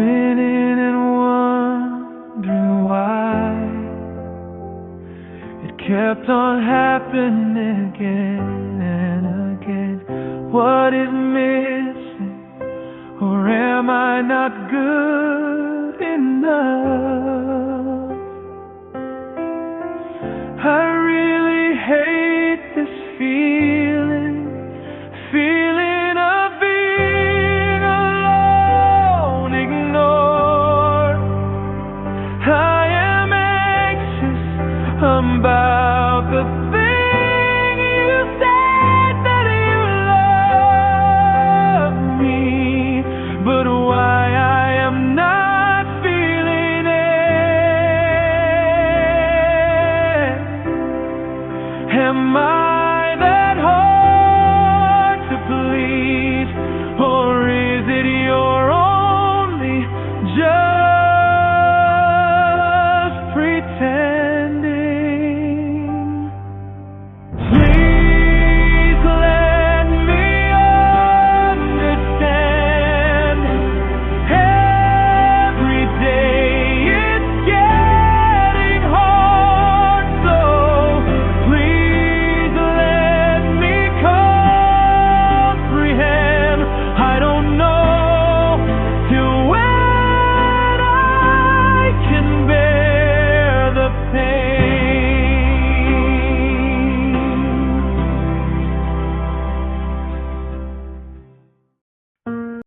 winning and wondering why it kept on happening again and again. What is missing, or am I not good enough? I really hate this feeling of being alone, ignored. I am anxious about the thing you said, that you love me, but why I am not feeling it. Am I that hard to please, or